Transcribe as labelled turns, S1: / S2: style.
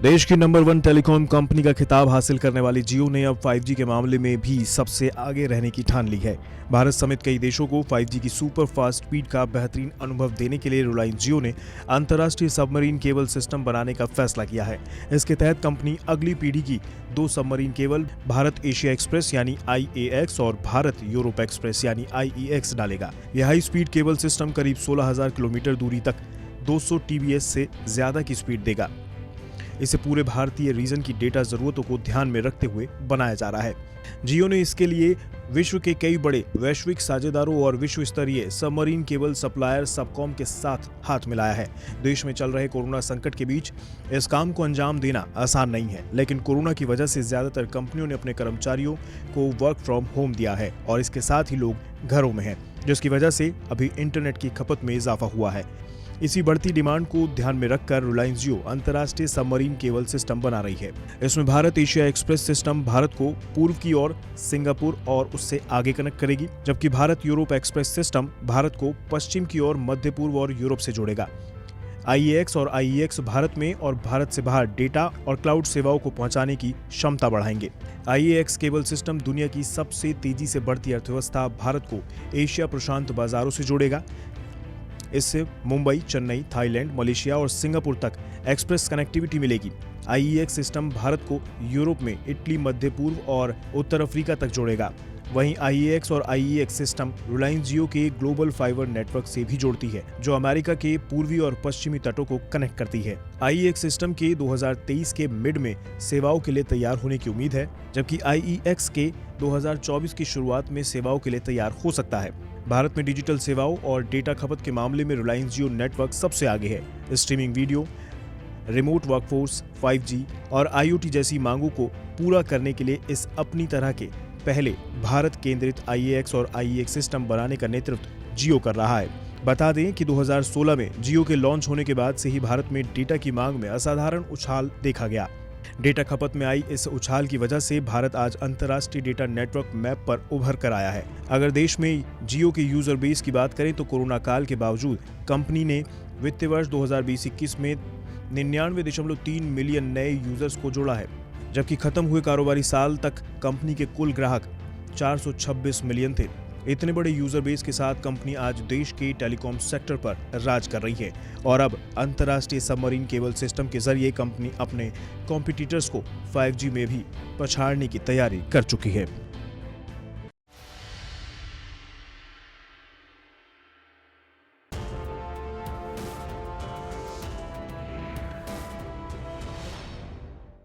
S1: देश की number 1 telecom company का खिताब हासिल करने वाली जियो ने अब 5G के मामले में भी सबसे आगे रहने की ठान ली है। भारत समेत कई देशों को 5G की सुपर फास्ट स्पीड का बेहतरीन अनुभव देने के लिए रिलायंस जियो ने अंतर्राष्ट्रीय सबमरीन केबल सिस्टम बनाने का फैसला किया है। इसके तहत कंपनी अगली पीढ़ी की 2 submarine cable Bharat Asia express यानी IAX और भारत यूरोप एक्सप्रेस यानी IEX डालेगा। यह हाई स्पीड केबल सिस्टम करीब 16,000 किलोमीटर दूरी तक 200 TBS से ज्यादा की स्पीड देगा। इसे पूरे भारतीय रीजन की डेटा जरूरतों को ध्यान में रखते हुए बनाया जा रहा है। जियो ने इसके लिए विश्व के कई बड़े वैश्विक साझेदारों और विश्व स्तरीय सबमरीन केबल सप्लायर सबकॉम के साथ हाथ मिलाया है। देश में चल रहे कोरोना संकट के बीच इस काम को अंजाम देना आसान नहीं है, लेकिन कोरोना की वजह से ज्यादातर कंपनियों ने अपने कर्मचारियों को वर्क फ्रॉम होम दिया है और इसके साथ ही लोग घरों में हैं, जिसकी वजह से अभी इंटरनेट की खपत में इजाफा हुआ है। इसी बढ़ती डिमांड को ध्यान में रखकर रिलायंस जियो अंतर्राष्ट्रीय सबमरीन केबल सिस्टम बना रही है। इसमें Bharat Asia express system Bharat को पूर्व की ओर सिंगापुर और उससे आगे कनेक्ट करेगी, जबकि Bharat Europe express system Bharat को पश्चिम की ओर मध्य पूर्व और यूरोप से जोड़ेगा। IAX और IEX भारत में और भारत से बाहर डेटा और क्लाउड सेवाओं को पहुंचाने की क्षमता बढ़ाएंगे। IAX केबल सिस्टम दुनिया की सबसे तेजी से बढ़ती अर्थव्यवस्था भारत को एशिया प्रशांत बाजारों से जोड़ेगा। इससे मुंबई, चेन्नई, थाईलैंड, मलेशिया और सिंगापुर तक एक्सप्रेस कनेक्टिविटी मिलेगी। IEX सिस्टम भारत को यूरोप में इटली, मध्य पूर्व और उत्तर अफ्रीका तक जोड़ेगा। वहीं IAX और IEX सिस्टम रिलायंस जियो के ग्लोबल फाइबर नेटवर्क से भी जोड़ती है, जो अमेरिका के पूर्वी और पश्चिमी तटों को कनेक्ट करती है। IEX सिस्टम के 2023 के मिड में सेवाओं के लिए तैयार होने की उम्मीद है, जबकि IEX के 2024 की शुरुआत में सेवाओं के लिए तैयार हो सकता है। भारत में डिजिटल सेवाओं और डेटा खपत के मामले में रिलायंस जियो नेटवर्क सबसे आगे है। Streaming video, remote workforce, 5G और IoT जैसी मांगों को पूरा करने के लिए इस अपनी तरह के पहले भारत केंद्रित IAX और IEX सिस्टम बनाने का नेतृत्व जियो कर रहा है। बता दें कि 2016 में जियो के लॉन्च होने के बाद से ही भारत में डेटा की मांग में असाधारण उछाल देखा गया। डेटा खपत में आई इस उछाल की वजह से भारत आज अंतर्राष्ट्रीय डेटा नेटवर्क मैप पर उभर कर आया है। अगर देश में जियो के यूजर बेस की बात करें तो कोरोना काल के बावजूद कंपनी ने वित्तीय वर्ष 2020-21 में 99.3 मिलियन नए यूजर्स को जोड़ा है, जबकि खत्म हुए कारोबारी साल तक कंपनी के कुल ग्राहक 426 मिलियन थे। इतने बड़े यूजर बेस के साथ कंपनी आज देश के टेलीकॉम सेक्टर पर राज कर रही है और अब अंतर्राष्ट्रीय सबमरीन केबल सिस्टम के जरिए कंपनी अपने कॉम्पिटिटर्स को 5G में भी पछाड़ने की तैयारी कर चुकी है।